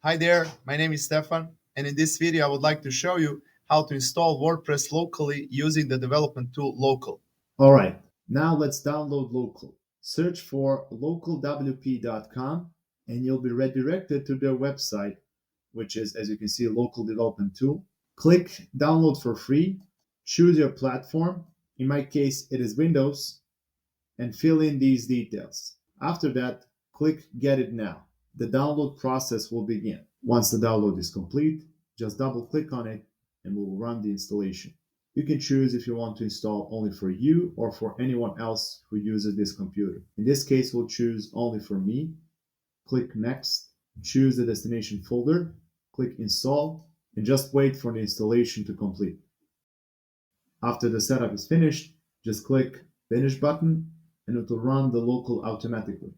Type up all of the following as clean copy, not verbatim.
Hi there, my name is Stefan, and in this video I would like to show you how to install WordPress locally using the development tool Local. All right, now let's download Local. Search for localwp.com and you'll be redirected to their website, which is, as you can see, Local Development Tool. Click Download for free, choose your platform. In my case, it is Windows, and fill in these details. After that, click Get It Now. The download process will begin. Once the download is complete, just double click on it and we'll run the installation. You can choose if you want to install only for you or for anyone else who uses this computer. In this case, we'll choose only for me. Click Next, choose the destination folder, click Install, and just wait for the installation to complete. After the setup is finished, just click Finish button and it will run the local automatically.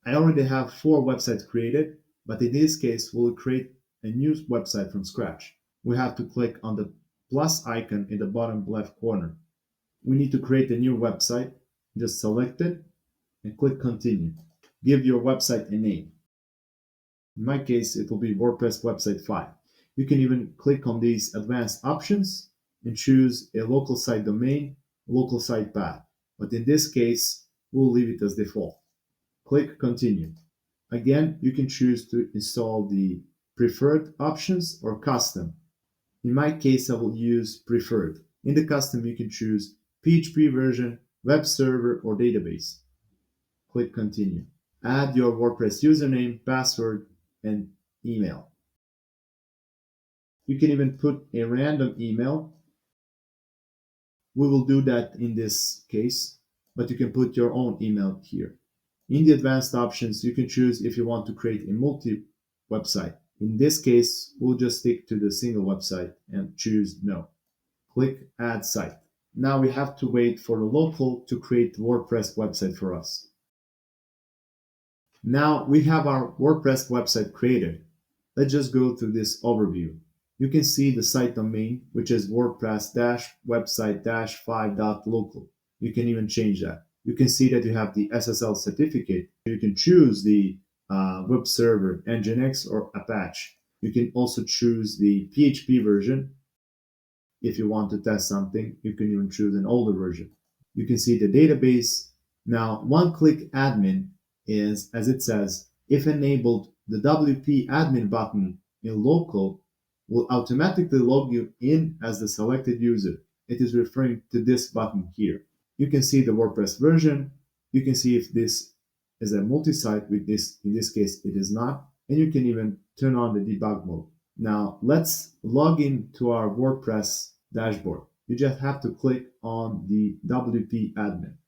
I already have 4 websites created, but in this case, we'll create a new website from scratch. We have to click on the plus icon in the bottom left corner. We need to create a new website. Just select it and click Continue. Give your website a name. In my case, it will be WordPress Website 5. You can even click on these advanced options and choose a local site domain, local site path. But in this case, we'll leave it as default. Click Continue. Again, you can choose to install the preferred options or custom. In my case, I will use preferred. In the custom, you can choose PHP version, web server, or database. Click Continue. Add your WordPress username, password, and email. You can even put a random email. We will do that in this case, but you can put your own email here. In the advanced options, you can choose if you want to create a multi-website. In this case, we'll just stick to the single website and choose No. Click Add Site. Now we have to wait for the local to create the WordPress website for us. Now we have our WordPress website created. Let's just go through this overview. You can see the site domain, which is WordPress-website-5.local. You can even change that. You can see that you have the SSL certificate. You can choose the web server, Nginx or Apache. You can also choose the PHP version. If you want to test something, you can even choose an older version. You can see the database. Now, one-click admin is, as it says, if enabled, the WP admin button in local will automatically log you in as the selected user. It is referring to this button here. You can see the WordPress version. You can see if this is a multi-site with this. In this case, it is not. And you can even turn on the debug mode. Now, let's log in to our WordPress dashboard. You just have to click on the WP admin.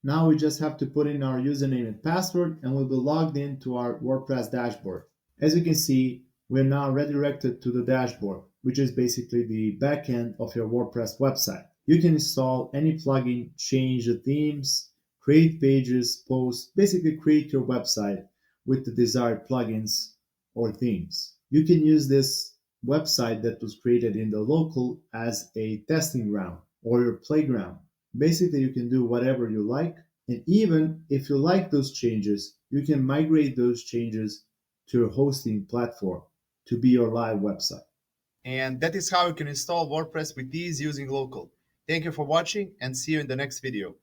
Now we just have to put in our username and password and we'll be logged into our WordPress dashboard. As you can see, we're now redirected to the dashboard, which is basically the backend of your WordPress website. You can install any plugin, change the themes, create pages, posts, basically create your website with the desired plugins or themes. You can use this website that was created in the local as a testing ground or your playground. Basically, you can do whatever you like. And even if you like those changes, you can migrate those changes to your hosting platform to be your live website. And that is how you can install WordPress with ease using Local. Thank you for watching and see you in the next video.